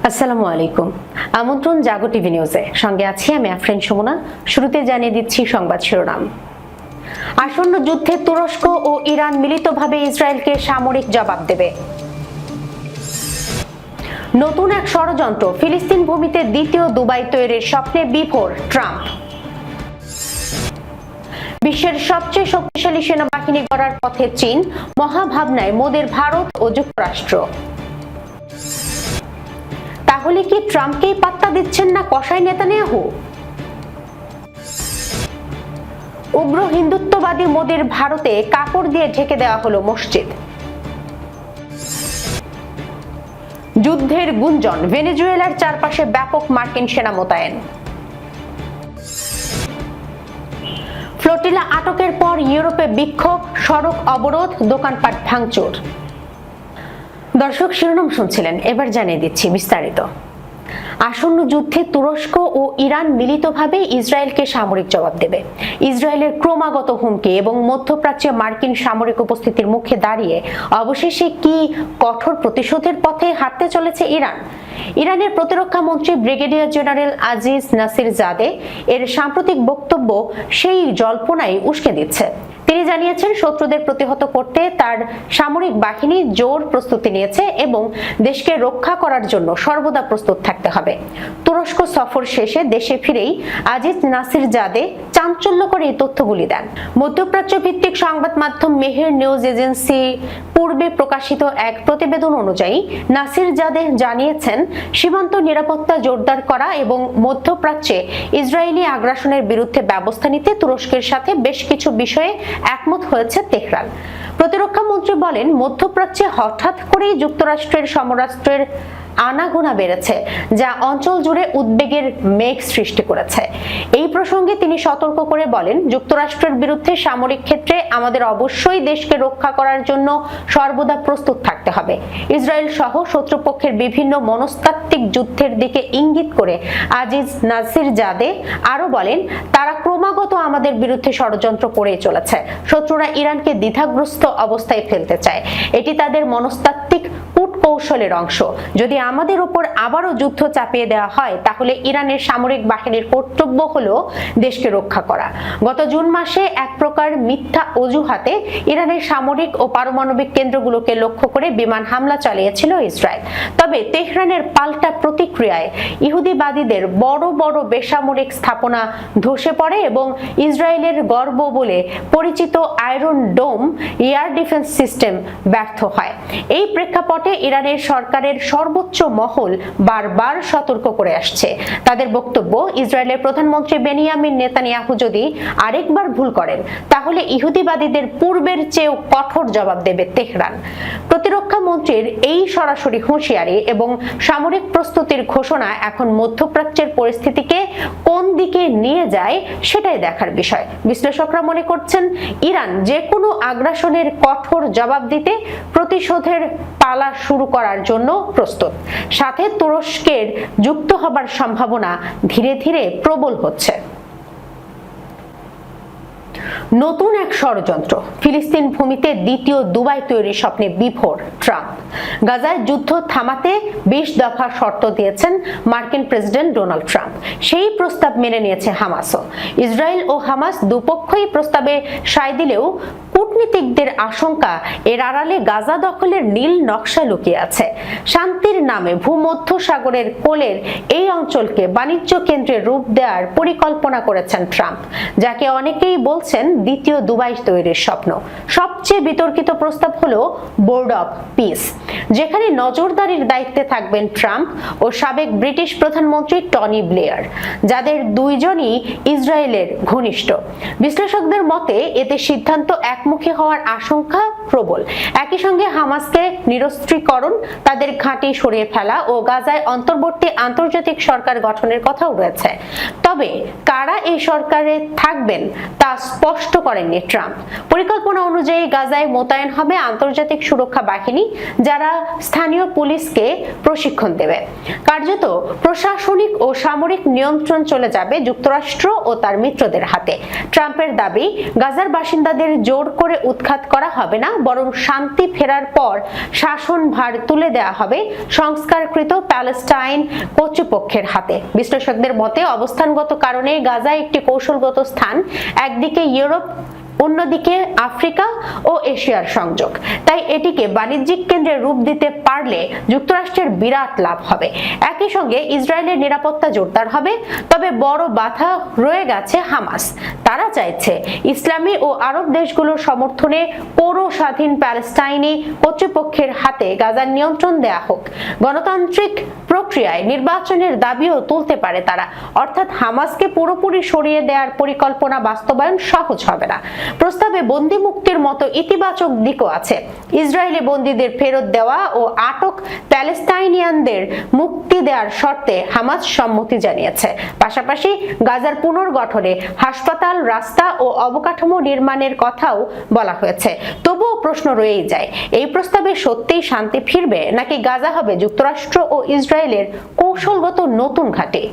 আসসালামু আলাইকুম। আমন্ত্রণ জাগো টিভি নিউজে, সঙ্গে আছি আমি আফরিন সুমনা। শুরুতে জানিয়ে দিচ্ছি সংবাদ শিরোনাম। আসন্ন যুদ্ধে তুরস্ক ও ইরান মিলিতভাবে ইসরায়েলকে সামরিক জবাব দেবে। নতুন এক ষড়যন্ত্র, ফিলিস্তিন ভূমিতে দ্বিতীয় দুবাই তৈরির স্বপ্নে বিভোর ট্রাম্প। বিশ্বের সবচেয়ে শক্তিশালী সেনাবাহিনী গড়ার পথে চীন, মহাভাবনায় মোদির ভারত ও যুক্তরাষ্ট্র। তাহলে কি ট্রাম্পকেই পাত্তা দিচ্ছেন না কসাই নেতানিয়াহু? উগ্র হিন্দুত্ববাদী মোদির ভারতে কাপড় দিয়ে ঢেকে দেওয়া হলো মসজিদ। যুদ্ধের গুঞ্জন, ভেনেজুয়েলার চারপাশে ব্যাপক মার্কিন সেনা মোতায়েন। ফ্লোটিলা আটকের পর ইউরোপে বিক্ষোভ, সড়ক অবরোধ, দোকানপাট ভাঙচুর। দর্শক, শিরোনাম শুনছিলেন, এবার জানিয়ে দিচ্ছি বিস্তারিত। আসন্ন যুদ্ধে তুরস্ক ও ইরান মিলিতভাবে ইসরায়েলকে সামরিক জবাব দেবে। ইসরায়েলের ক্রমাগত হুমকি এবং মধ্যপ্রাচ্যে মার্কিন সামরিক উপস্থিতির মুখে দাঁড়িয়ে অবশেষে কি কঠোর প্রতিশোধের পথে হাঁটতে চলেছে ইরান? ইরানের প্রতিরক্ষা মন্ত্রী ব্রিগেডিয়ার জেনারেল আজিজ নাসির জাদে এর সাম্প্রতিক বক্তব্য সেই জল্পনাই উস্কে দিচ্ছে। তিনি জানিয়েছেন, শত্রুদের প্রতিহত করতে তার সামরিক বাহিনী জোর প্রস্তুতি নিয়েছে এবং দেশকে রক্ষা করার জন্য সর্বদা প্রস্তুত থাকতে হবে। তুরস্ক সফর শেষে দেশে ফিরেই আজিজ নাসির জাদে চাঞ্চল্যকর এই তথ্যগুলি দেন। মধ্যপ্রাচ্য ভিত্তিক সংবাদ মাধ্যম মেহের নিউজ এজেন্সি পূর্বে প্রকাশিত এক প্রতিবেদন অনুযায়ী নাসির জাদে জানিয়েছেন, সীমান্ত নিরাপত্তা জোরদার করা এবং মধ্যপ্রাচ্যে ইসরায়েলি আগ্রাসনের বিরুদ্ধে ব্যবস্থা নিতে তুরস্কের সাথে বেশ কিছু বিষয়ে একমত হয়েছে তেহরান। প্রতিরক্ষা মন্ত্রী বলেন, মধ্যপ্রাচ্যে হঠাৎ করেই যুক্তরাষ্ট্রের সমরাস্ত্রের আনাগোনা বেড়েছে, যা অঞ্চল জুড়ে উদ্বেগের মেঘ সৃষ্টি করেছে। এই প্রসঙ্গে তিনি সতর্ক করে বলেন, যুক্তরাষ্ট্রের বিরুদ্ধে সামরিক ক্ষেত্রে আমাদের অবশ্যই দেশকে রক্ষা করার জন্য সর্বদা প্রস্তুত থাকতে হবে। ইসরায়েল সহ শত্রুপক্ষের বিভিন্ন মনস্তাত্ত্বিক যুদ্ধের দিকে ইঙ্গিত করে আজিজ নাসির জাদে আরো বলেন, তারা ক্রমাগত আমাদের বিরুদ্ধে ষড়যন্ত্র করেই চলেছে। শত্রুরা ইরানকে দ্বিধাগ্রস্ত অবস্থায় ফেলতে চায়। এটি তাদের মনস্তাত্ত্বিক কূটকৌশলের অংশ। যদি আমাদের উপর আবারও যুদ্ধ চাপিয়ে দেওয়া হয়, তাহলে ইরানের সামরিক বাহিনীর কর্তব্য হলো দেশকে রক্ষা করা। গত জুন মাসে এক প্রকার মিথ্যা অজুহাতে ইরানের সামরিক ও পারমাণবিক কেন্দ্রগুলোকে লক্ষ্য করে বিমান হামলা চালিয়েছিল ইসরায়েল। তবে তেহরানের পাল্টা প্রতিক্রিয়ায় ইহুদিবাদীদের বড় বড় বেসামরিক স্থাপনা ধসে পড়ে এবং ইসরায়েলের গর্ব বলে পরিচিত আয়রন ডোম এয়ার ডিফেন্স সিস্টেম ব্যর্থ হয়। এই প্রেক্ষাপটে ইরানের সরকারের সর্বোচ্চ মহল বারবার সতর্ক করে আসছে। তাদের বক্তব্য, ইসরায়েলের প্রধানমন্ত্রী বেনিয়ামিন নেতানিয়াহু যদি আরেকবার ভুল করেন, তাহলে ইহুদিবাদীদের পূর্বের চেয়েও কঠোর জবাব দেবে তেহরান। প্রতিরক্ষা মন্ত্রীর এই সরাসরি হুঁশিয়ারি এবং সামরিক প্রস্তুতির ঘোষণা এখন মধ্যপ্রাচ্যের পরিস্থিতিকে কোন দিকে নিয়ে যায় সেটাই দেখার বিষয়। বিশ্লেষকরা মনে করছেন, ইরান যে কোনো আগ্রাসনের কঠোর জবাব দিতে প্রতিশোধের পালা শুরু করার জন্য প্রস্তুত। সাথে তুরস্কের যুক্ত হবার সম্ভাবনা ধীরে ধীরে প্রবল হচ্ছে। নতুন এক ষড়যন্ত্র, ফিলিস্তিন ভূমিতে দ্বিতীয় দুবাই তৈরির স্বপ্নে বিভোর ট্রাম্প। গাজায় যুদ্ধ থামাতে 20 দফা শর্ত দিয়েছেন মার্কিন প্রেসিডেন্ট ডোনাল্ড ট্রাম্প। সেই প্রস্তাব মেনে নিয়েছে হামাসও। ইসরায়েল ও হামাস দুপক্ষই প্রস্তাবে সায় দিলেও কূটনীতিকদের আশঙ্কা, এর আড়ালে গাজা দখলের নীল নকশা লুকিয়ে আছে। শান্তির নামে ভূমধ্য সাগরের কোলের এই অঞ্চলকে বাণিজ্য কেন্দ্রে রূপ দেওয়ার পরিকল্পনা করেছেন ট্রাম্প, যাকে অনেকেই বলছেন দ্বিতীয় দুবাই তৈরির স্বপ্ন। সবচেয়ে বিতর্কিত প্রস্তাব হলো বোর্ড অফ পিস, যেখানে নজরদারির দায়িত্বে থাকবেন ট্রাম্প ও সাবেক ব্রিটিশ প্রধানমন্ত্রী টনি ব্লেয়ার, যাদের দুইজনই ইসরায়েলের ঘনিষ্ঠ। বিশ্লেষকদের মতে এতে সিদ্ধান্ত একমুখী হওয়ার আশঙ্কা প্রবল। একই সঙ্গে হামাসকে নিরস্ত্রীকরণ, তাদের ঘাঁটি সরিয়ে ফেলা ও গাজায় অন্তর্বর্তী আন্তর্জাতিক সরকার গঠনের কথাও রয়েছে। তবে কারা এই সরকারে থাকবেন তা স্পষ্ট করেননি ট্রাম্প। পরিকল্পনা অনুযায়ী গাজায় মোতায়েন হবে আন্তর্জাতিক সুরক্ষা বাহিনী, যারা স্থানীয় পুলিশকে প্রশিক্ষণ দেবে। কার্যত প্রশাসনিক ও সামরিক নিয়ন্ত্রণ চলে যাবে যুক্তরাষ্ট্র ও তার মিত্রদের হাতে। ট্রাম্পের দাবি, গাজার বাসিন্দাদের জোর করে উৎখাত করা হবে না, বরং শান্তি ফেরার পর শাসনভার তুলে দেওয়া হবে সংস্কারকৃত প্যালেস্টাইন কর্তৃপক্ষের হাতে। বিশ্লেষকদের মতে অবস্থানগত কারণে গাজা একটি কৌশলগত স্থান, একদিকে ইউরোপ, অন্যদিকে আফ্রিকা ও এশিয়ার সংযোগ। তাই এটিকে বাণিজ্যিক কেন্দ্রে রূপ দিতে পারলে যুক্তরাষ্ট্রের বিরাট লাভ হবে। একই সঙ্গে ইসরায়েলের নিরাপত্তা জোরদার হবে। তবে বড় বাধা রয়ে গেছে হামাস। তারা চাইছে ইসলামী ও আরব দেশগুলোর সমর্থনে পৌর স্বাধীন প্যালেস্টাইনি কর্তৃপক্ষের হাতে গাজার নিয়ন্ত্রণ দেয়া হোক। গণতান্ত্রিক প্রক্রিয়ায় নির্বাচনের দাবিও তুলতে পারে তারা। অর্থাৎ হামাসকে পুরোপুরি সরিয়ে দেওয়ার পরিকল্পনা বাস্তবায়ন সহজ হবে না। প্রস্তাবে বন্দী মুক্তির মতো ইতিবাচক দিকও আছে। ইসরায়েলি বন্দীদের ফেরত দেওয়া ও আটক প্যালেস্টাইনিয়ানদের মুক্তি দেওয়ার শর্তে হামাস সম্মতি জানিয়েছে। পাশাপাশি গাজার পুনর্গঠনে হাসপাতাল, রাস্তা ও অবকাঠামো নির্মাণের কথাও বলা হয়েছে। তবুও প্রশ্ন রয়েই যায়, এই প্রস্তাবে সত্যিই শান্তি ফিরবে, নাকি গাজা হবে যুক্তরাষ্ট্র ও ইসরায়েলের কৌশলগত নতুন ঘাঁটি?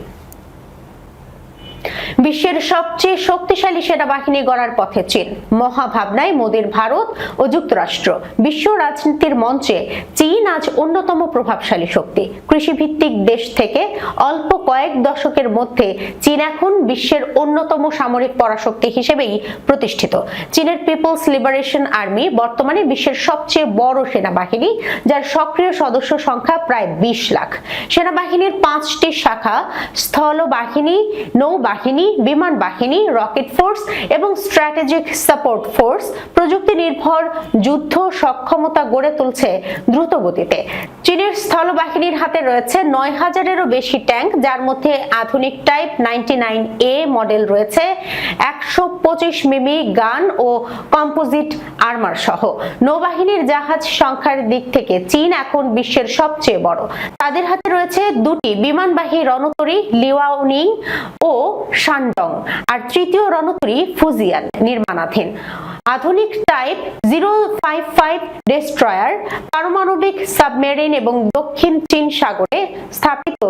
বিশ্বের সবচেয়ে শক্তিশালী সেনাবাহিনী গড়ার পথে চীন। মহাভাবনায় মোদির ভারত ও যুক্তরাষ্ট্র। বিশ্ব রাজনীতির মঞ্চে চীন আজ অন্যতম প্রভাবশালী শক্তি। কৃষিভিত্তিক দেশ থেকে অল্প কয়েক দশকের মধ্যে চীন এখন বিশ্বের অন্যতম সামরিক পরাশক্তি হিসেবেই প্রতিষ্ঠিত। চীনের পিপলস লিবারেশন আর্মি বর্তমানে বিশ্বের সবচেয়ে বড় সেনাবাহিনী, যার সক্রিয় সদস্য সংখ্যা প্রায় 20 লাখ। সেনাবাহিনীর 5টি শাখা স্থলবাহিনী, নৌবাহিনী, বিমান বাহিনী, রকেট ফোর্স এবং স্ট্র্যাটেজিক সাপোর্ট ফোর্স প্রযুক্তি নির্ভর যুদ্ধ সক্ষমতা গড়ে তুলছে দ্রুত গতিতে। চীনের স্থলবাহিনীর হাতে রয়েছে 9000-এরও বেশি ট্যাঙ্ক, যার মধ্যে আধুনিক টাইপ 99A মডেল রয়েছে, 125 মিমি গান ও কম্পোজিট আর্মার সহ। নৌবাহিনীর জাহাজ সংখ্যার দিক থেকে চীন এখন বিশ্বের সবচেয়ে বড়। তাদের হাতে রয়েছে 2টি বিমানবাহী রণতরী লিওয়াওনিং ও শানডং, আর তৃতীয় রণতরী ফুজিয়ান নির্মাণাধীন। আধুনিক টাইপ 055 ডেস্ট্রয়ার, পারমাণবিক সাবমেরিন এবং দক্ষিণ চীন সাগরে স্থাপিত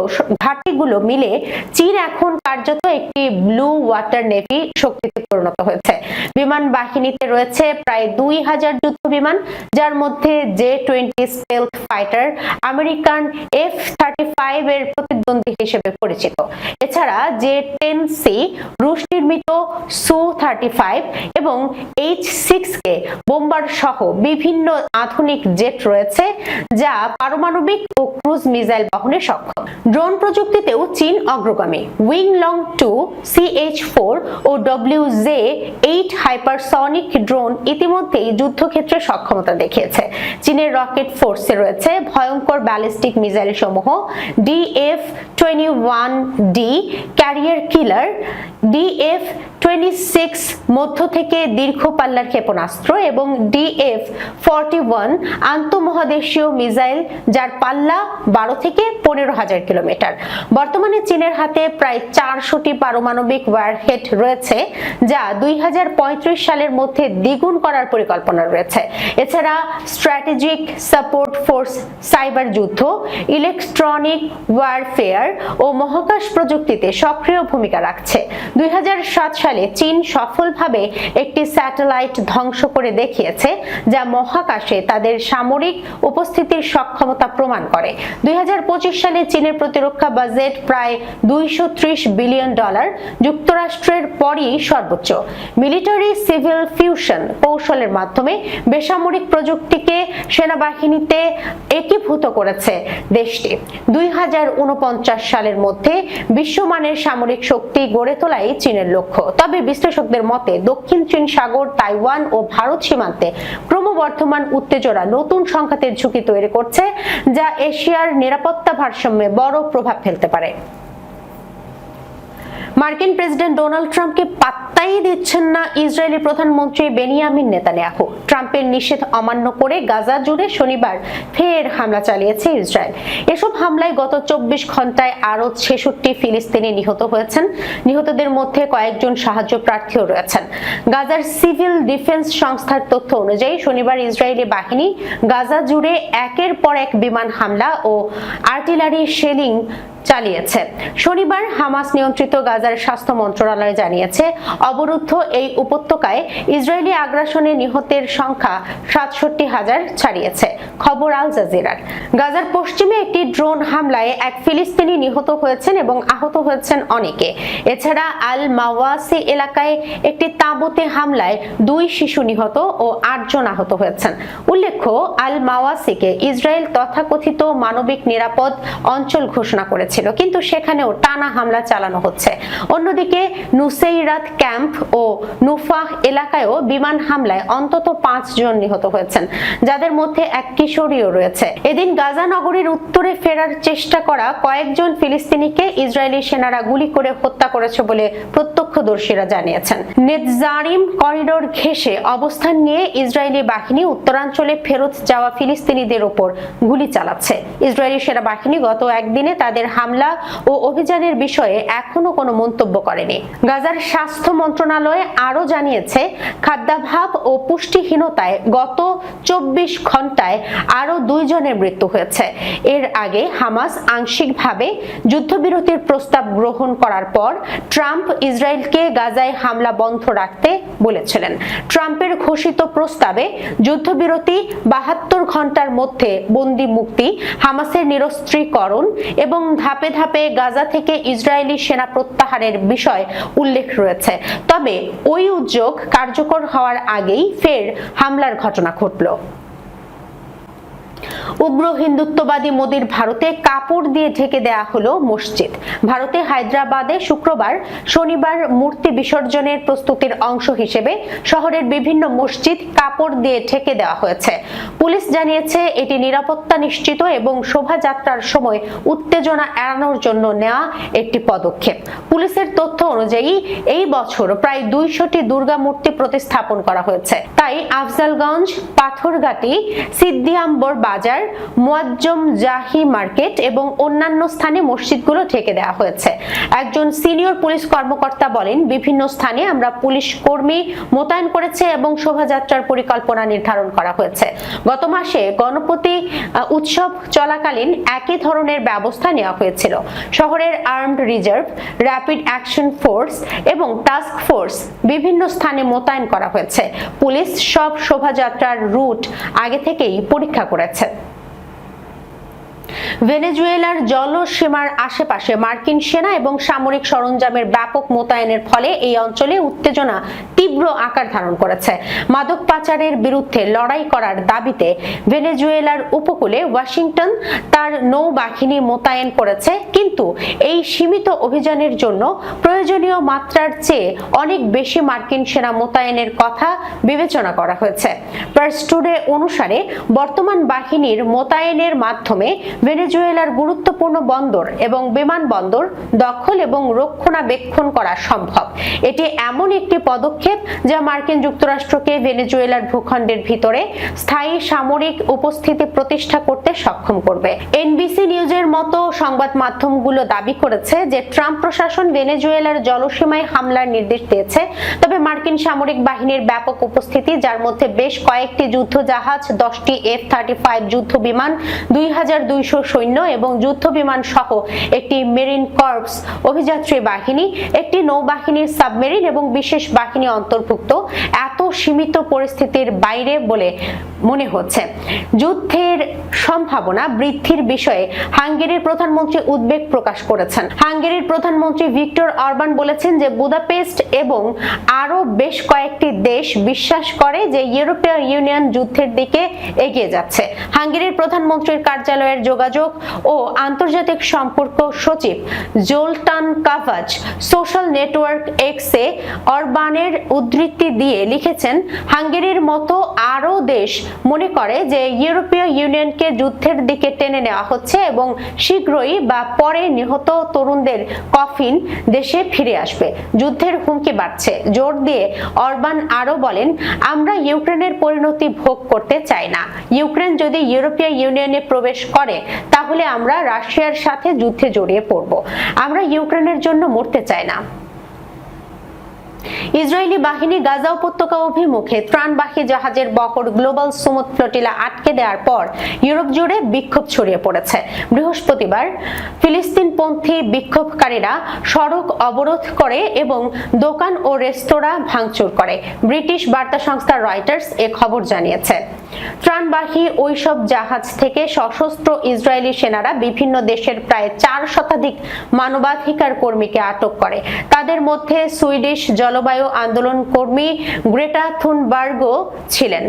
ঘাঁটিগুলো মিলে চীন এখন কার্যত একটি ব্লু ওয়াটার নেভি শক্তিতে পরিণত হয়েছে। বিমান বাহিনীতে রয়েছে প্রায় 2000 যুদ্ধ বিমান, যার মধ্যে J-20 stealth fighter American F-35 এর প্রতিদ্বন্দ্বী হিসেবে পরিচিত। এছাড়া J-10C রুশ নির্মিত Su-35 এবং H-6K বোম্বার সহ বিভিন্ন আধুনিক জেট রয়েছে, যা পারমাণবিক ও ক্রুজ মিসাইল বহনে সক্ষম। ড্রোন প্রযুক্তিতেও চীন অগ্রগামী। উইংলং 2, CH-4 ও WZ-8 হাইপারসনিক ড্রোন ইতিমধ্যেই যুদ্ধক্ষেত্রে সক্ষমতা দেখিয়েছে। চীনের রকেট ফোর্সে রয়েছে ভয়ঙ্কর ব্যালিস্টিক মিসাইল সমূহ DF-21D ক্যারিয়ার কিলার, DF-26 মধ্য থেকে দীর্ঘ পাল্লার ক্ষেপণাস্ত্র এবং DF-41 আন্তঃমহাদেশীয় মিসাইল, যার পাল্লা 12 থেকে 15,000 কিলোমিটার। বর্তমানে চীনের হাতে প্রায় 400টি পারমাণবিক ওয়ারহেড রয়েছে, যা 2035 সালের মধ্যে দ্বিগুণ করার পরিকল্পনা রয়েছে। এছাড়া স্ট্র্যাটেজিক সাপোর্ট ফোর্স সাইবার যুদ্ধ, ইলেকট্রনিক ওয়ারফেয়ার ও মহাকাশ প্রযুক্তিতে সক্রিয় ভূমিকা রাখছে। 2007 সালে চীন সফলভাবে একটি স্যাটেলাইট ধ্বংস করে দেখিয়েছে, যা মহাকাশে তাদের সামরিক উপস্থিতির সক্ষমতা প্রমাণ করে। 2025 সালে চীনের প্রতিরক্ষা বাজেট প্রায় $230 বিলিয়ন, যুক্তরাষ্ট্রের পরই সর্বোচ্চ। মিলিটারি সিভিল ফিউশন কৌশলের মাধ্যমে বেসামরিক প্রযুক্তিকে সেনাবাহিনীতে একীভূত করেছে দেশটি। 2049 সালের মধ্যে বিশ্বমানের সামরিক শক্তি গড়ে তোলাই চীনের লক্ষ্য। তবে বিশ্লেষকদের মতে দক্ষিণ চীন সাগর, তাইওয়ান ও ভারত সীমান্তে ক্রমবর্ধমান উত্তেজনা নতুন সংঘাতের ঝুঁকি তৈরি করছে, যা এশিয়ার নিরাপত্তা ভারসাম্যে বড় প্রভাব ফেলতে পারে। মার্কিন প্রেসিডেন্ট ডোনাল্ড ট্রাম্পকে পাত্তাই দিচ্ছেন না ইসরায়েলি প্রধানমন্ত্রী বেনিয়ামিন নেতানিয়াহু। ট্রাম্পের নিষেধ অমান্য করে গাজা জুড়ে শনিবার ফের হামলা চালিয়েছে ইসরায়েল। এসব হামলায় গত 24 ঘন্টায় আরো 66 ফিলিস্তিনি নিহত হয়েছেন। নিহতদের মধ্যে কয়েকজন সাহায্য প্রার্থীও রয়েছেন। গাজার সিভিল ডিফেন্স সংস্থার তথ্য অনুযায়ী শনিবার ইসরায়েলি বাহিনী গাজা জুড়ে একের পর এক বিমান হামলা ও আর্টিলারি শেলিং চালিয়েছে। শনিবার হামাস নিয়ন্ত্রিত গাজার স্বাস্থ্য মন্ত্রণালয় জানিয়েছে, অবরুদ্ধ এই উপত্যকায় ইসরায়েলি আগ্রাসনে নিহতের সংখ্যা ৬৭,০০০ ছাড়িয়েছে। খবর আল জাজিরার। গাজার পশ্চিমে একটি ড্রোন হামলায় এক ফিলিস্তিনি নিহত হয়েছেন এবং আহত হয়েছেন অনেকে। এছাড়া আল মাওয়াসি এলাকায় একটি তাঁবুতে হামলায় 2 শিশু নিহত ও 8 জন আহত হয়েছেন। উল্লেখ্য, আল মাওয়াসিকে ইসরায়েল তথাকথিত মানবিক নিরাপদ অঞ্চল ঘোষণা করেছিল, কিন্তু সেখানেও টানা হামলা চালানো হচ্ছে। অন্যদিকে নুসেইরাত ক্যাম্প ও নুফাহ এলাকায়ও বিমান হামলায় অন্তত 5 জন নিহত হয়েছেন, যাদের মধ্যে এক কিশোরীও রয়েছে। এদিন গাজা নগরীর উত্তরে ফেরার চেষ্টা করা কয়েকজন ফিলিস্তিনিকে ইসরায়েলি সেনারা গুলি করে হত্যা করেছে বলে প্রত্যক্ষদর্শীরা জানিয়েছেন। নেতজারিম করিডোর ঘেঁষে অবস্থান নিয়ে ইসরায়েলি বাহিনী উত্তরাঞ্চলে ফেরত যাওয়া ফিলিস্তিনিদের উপর গুলি চালাচ্ছে। ইসরায়েলি সেনাবাহিনী গত একদিনে তাদের হামলা ও অভিযানের বিষয়ে এখনো কোনো মন্তব্য করেনি। গাজার স্বাস্থ্য মন্ত্রণালয় আরও জানিয়েছে, খাদ্যাভাব ও পুষ্টিহীনতায় গত 24 ঘন্টায় আরও 2 জনের মৃত্যু হয়েছে। এর আগে হামাস আংশিকভাবে যুদ্ধবিরতির প্রস্তাব গ্রহণ করার পর ট্রাম্প ইসরায়েলকে গাজায় হামলা বন্ধ রাখতে বলেছিলেন। ট্রাম্পের ঘোষিত প্রস্তাবে যুদ্ধবিরতি, 72 ঘন্টার মধ্যে বন্দী মুক্তি, হামাসের নিরস্ত্রীকরণ এবং ধাপে ধাপে গাজা থেকে ইসরায়েলি সেনা প্রত্যাহারের বিষয় উল্লেখ রয়েছে। তবে ওই উদ্যোগ কার্যকর হওয়ার আগেই ফের হামলার ঘটনা ঘটল। উগ্র হিন্দুত্ববাদী মোদির ভারতে কাপড় দিয়ে ঢেকে দেয়া হলো মসজিদ। ভারতে হায়দ্রাবাদে শুক্রবার, শনিবার মূর্তি বিসর্জনের প্রস্তুতির অংশ হিসেবে শহরের বিভিন্ন মসজিদ কাপড় দিয়ে ঢেকে দেওয়া হয়েছে। পুলিশ জানিয়েছে, এটি নিরাপত্তা নিশ্চিত এবং শোভাযাত্রার সময় উত্তেজনা এড়ানোর জন্য নেওয়া একটি পদক্ষেপ। পুলিশের তথ্য অনুযায়ী এই বছর প্রায় 200টি দুর্গা মূর্তি প্রতিস্থাপন করা হয়েছে। তাই আফজালগঞ্জ, পাথরঘাটি, সিদ্দিয়াম্বর বাজার, মুয়াজ্জম জাহি মার্কেট এবং অন্যান্য স্থানে মসজিদগুলো ঢেকে দেওয়া হয়েছে। একজন সিনিয়র পুলিশ কর্মকর্তা বলেন, বিভিন্ন স্থানে আমরা পুলিশ কর্মী মোতায়েন করেছে এবং শোভাযাত্রার পরিকল্পনা নির্ধারণ করা হয়েছে। গত মাসে গণপতি উৎসব চলাকালীন একই ধরনের ব্যবস্থা নেওয়া হয়েছিল। শহরের armed reserve, rapid action force এবং টাস্ক ফোর্স বিভিন্ন স্থানে মোতায়েন করা হয়েছে। পুলিশ সব শোভাযাত্রার রুট আগে থেকেই পরীক্ষা করেছে। ভেনেজুয়েলার জলসীমার আশেপাশে মার্কিন সেনা এবং সামরিক সরঞ্জামের ব্যাপক মোতায়েনের ফলে এই অঞ্চলে উত্তেজনা তীব্র আকার ধারণ করেছে। মাদক পাচারের বিরুদ্ধে লড়াই করার দাবিতে ভেনেজুয়েলার উপকূলে ওয়াশিংটন তার নৌবাহিনী মোতায়েন করেছে, কিন্তু এই সীমিত অভিযানের জন্য প্রয়োজনীয় মাত্রার চেয়ে অনেক বেশি মার্কিন সেনা মোতায়েনের কথা বিবেচনা করা হয়েছে। প্রেস টুডে অনুসারে বর্তমান বাহিনীর মোতায়েনের মাধ্যমে ভেনেজুয়েলার গুরুত্বপূর্ণ বন্দর এবং বিমানবন্দর দখল এবং রক্ষণাবেক্ষণ করা সম্ভব। এটি এমন একটি পদক্ষেপ যা মার্কিন যুক্তরাষ্ট্রকে ভেনেজুয়েলার ভূখণ্ডের ভিতরে স্থায়ী সামরিক উপস্থিতি প্রতিষ্ঠা করতে সক্ষম করবে। এনবিসি নিউজের মতো সংবাদ মাধ্যমগুলো দাবি করেছে যে ট্রাম্প প্রশাসন ভেনেজুয়েলার জলসীমায় হামলার নির্দেশ দিয়েছে, তবে মার্কিন সামরিক বাহিনীর ব্যাপক উপস্থিতি, যার মধ্যে বেশ কয়েকটি যুদ্ধ জাহাজ, 10টি F-35 যুদ্ধ বিমান, 2200 সৈন্য এবং যুদ্ধ বিমান সহ একটি মেরিন কর্পস অভিযাত্রী বাহিনী, একটি নৌবাহিনীর সাবমেরিন এবং বিশেষ বাহিনী অন্তর্ভুক্ত, এত সীমিত পরিস্থিতির বাইরে বলে মনে হচ্ছে। যুদ্ধের সম্ভাবনা বৃদ্ধির বিষয়ে হাঙ্গেরির প্রধানমন্ত্রী উদ্বেগ প্রকাশ করেছেন। হাঙ্গেরির প্রধানমন্ত্রী ভিক্টর অরবান বলেছেন যে বুদাপেস্ট এবং আরো বেশ কয়েকটি দেশ বিশ্বাস করে যে ইউরোপীয় ইউনিয়ন যুদ্ধের দিকে এগিয়ে যাচ্ছে। হাঙ্গেরির প্রধানমন্ত্রীর কার্যালয়ের যোগাযোগ ও আন্তর্জাতিক সম্পর্ক সচিব জোলটান কাভাচ সোশ্যাল নেটওয়ার্ক এক্সে অরবানের উদ্ধৃতি দিয়ে লিখেছেন, হাঙ্গেরির মতো আরো দেশ মনে করে যে ইউরোপীয় ইউনিয়নকে যুদ্ধের দিকে টেনে নেওয়া হচ্ছে এবং শীঘ্রই বা পরে নিহত তরুণদের কফিন দেশে ফিরে আসবে। যুদ্ধের হুমকি বাড়ছে। জোর দিয়ে অরবান আরো বলেন, আমরা ইউক্রেনের পরিণতি ভোগ করতে চাই না। ইউক্রেন যদি ইউরোপীয় ইউনিয়নে প্রবেশ করে তাহলে আমরা রাশিয়ার সাথে যুদ্ধে জড়িয়ে পড়ব। আমরা ইউক্রেনের জন্য মরতে চাই না। ইসরায়েলি বাহিনী গাজা উপত্যকা অভিমুখে ত্রাণবাহী জাহাজের বহর গ্লোবাল সুমুদ ফ্লোটিলা আটকে দেওয়ার পর ইউরোপ জুড়ে বিক্ষোভ ছড়িয়ে পড়েছে। বৃহস্পতিবার ফিলিস্তিনপন্থী বিক্ষোভকারীরা সড়ক অবরোধ করে এবং দোকান ও রেস্তোরাঁ ভাঙচুর করে। ব্রিটিশ বার্তা সংস্থা রয়টার্স এ খবর জানিয়েছে। ত্রাণবাহী ওইসব জাহাজ থেকে সশস্ত্র ইসরায়েলি সেনারা বিভিন্ন দেশের প্রায় 4 শতাধিক মানবাধিকার কর্মীকে আটক করে। তাদের মধ্যে সুইডিশ জলবায়ু আন্দোলন কর্মী গ্রেটা থুনবার্গও ছিলেন।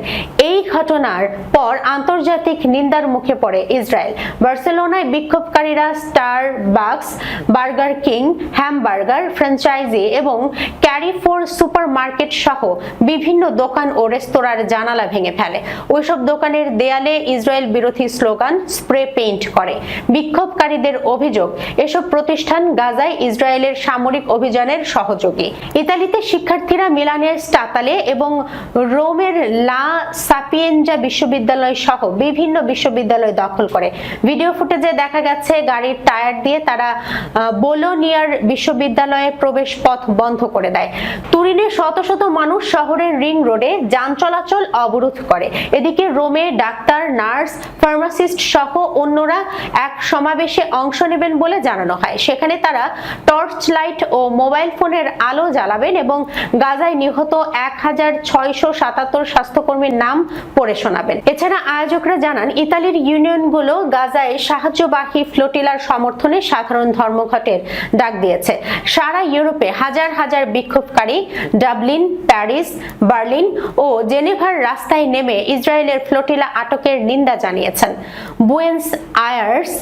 এই ঘটনার পর আন্তর্জাতিক নিন্দার মুখে পড়ে ইসরায়েল। বার্সেলোনায় বিক্ষোভকারীরা Starbucks, burger king, hamburger franchise এবং ক্যারিফোর সুপারমার্কেট সহ বিভিন্ন দোকান ও রেস্তোরাঁর জানালা ভেঙে ফেলে। ওইসব দোকানের দেয়ালে ইসরায়েল বিরোধী স্লোগান স্প্রে পেইন্ট করে। বিক্ষোভকারীদের অভিযোগ, এসব প্রতিষ্ঠান গাজায় ইসরায়েলের সামরিক অভিযানের সহযোগী। ইতালিতে শিক্ষার্থীরা মিলানের স্টাতালে এবং রোমের লা সাপিয়েনজা বিশ্ববিদ্যালয় সহ বিভিন্ন বিশ্ববিদ্যালয় দখল করে। ভিডিও ফুটেজে দেখা গেছে গাড়ির টায়ার দিয়ে তারা বোলোনিয়ার বিশ্ববিদ্যালয়ের প্রবেশ পথ বন্ধ করে দেয়। তুরিনে শত শত মানুষ শহরের রিং রোডে যান চলাচল অবরোধ করে। এদিকে রোমে ডাক্তার, নার্স, ফার্মাসিস্ট সহ অন্যরা এক সমাবেশে অংশ নেবেন বলে জানানো হয়। সেখানে তারা টর্চ লাইট ও মোবাইল ফোনের আলো জ্বালাবেন এবং গাজায় নিহত 1677 স্বাস্থ্যকর্মীর নাম পড়ে শোনাবেন। এছাড়া আয়োজকরা জানান, ইতালির ইউনিয়নগুলো গাজায় সাহায্যবাহী ফ্লোটিলার সমর্থনে সাধারণ ধর্মঘটের ডাক দিয়েছে। সারা ইউরোপে হাজার হাজার বিক্ষোভকারী ডাবলিন, প্যারিস, বার্লিন ও জেনেভার রাস্তায় নেমে ইসরায়েলের ফ্লোটিলা আটকের নিন্দা জানিয়েছেন। বুয়েন্স আয়ার্স,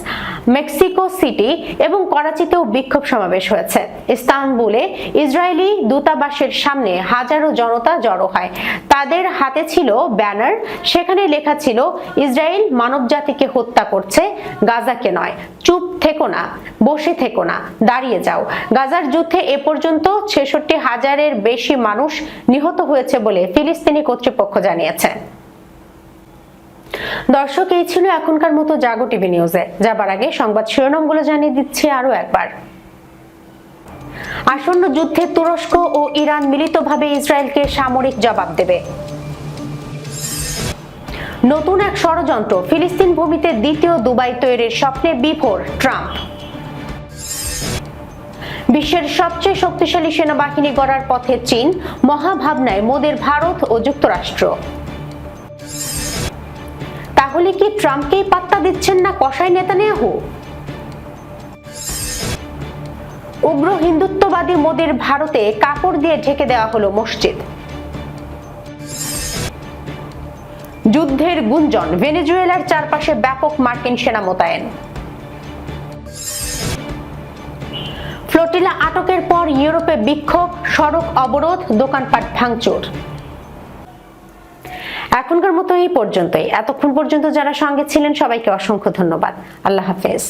মেক্সিকো সিটি এবং করাচিতেও বিক্ষোভ সমাবেশ হয়েছে। ইস্তানবুলে ইসরায়েলি দূতাবাসের সামনে হাজারো জনতা জড়ো হয়। তাদের হাতে ছিল ব্যানার, সেখানে লেখা ছিল, ইসরায়েল মানবজাতিকে হত্যা করছে, গাজাকে নয়। চুপ থেকো না, বসে থেকো না, দাঁড়িয়ে যাও। গাজার যুদ্ধে এ পর্যন্ত 66,000-এর বেশি মানুষ নিহত হয়েছে বলে ফিলিস্তিনি কর্তৃপক্ষ জানিয়েছে। দর্শক, এই ছিল এখনকার মতো জাগো টিভি নিউজে। যাবার আগে সংবাদ শিরোনামগুলো জানিয়ে দিচ্ছি আরো একবার। আসন্ন যুদ্ধে তুরস্ক ও ইরান মিলিতভাবে ইসরায়েলকে সামরিক জবাব দেবে। নতুন এক ষড়যন্ত্র, ফিলিস্তিন ভূমিতে দ্বিতীয় দুবাই তৈরির স্বপ্নে বিভোর ট্রাম্প। বিশ্বের সবচেয়ে শক্তিশালী সেনাবাহিনী গড়ার পথে চীন, মহাভাবনায় মোদির ভারত ও যুক্তরাষ্ট্র। তাহলে কি ট্রাম্পকেই পাত্তা দিচ্ছেন না কসাই নেতানিয়াহু? উগ্র হিন্দুত্ববাদী মোদির ভারতে কাপড় দিয়ে ঢেকে দেওয়া হলো মসজিদ। যুদ্ধের গুঞ্জন, ভেনেজুয়েলার চারপাশে ব্যাপক মার্কিন সেনা মোতায়েন। ফ্লোটিলা আটকের পর ইউরোপে বিক্ষোভ, সড়ক অবরোধ, দোকানপাট ভাঙচুর। এখনকার মতো এই পর্যন্তই। এতক্ষণ পর্যন্ত যারা সঙ্গে ছিলেন সবাইকে অসংখ্য ধন্যবাদ। আল্লাহ হাফেজ।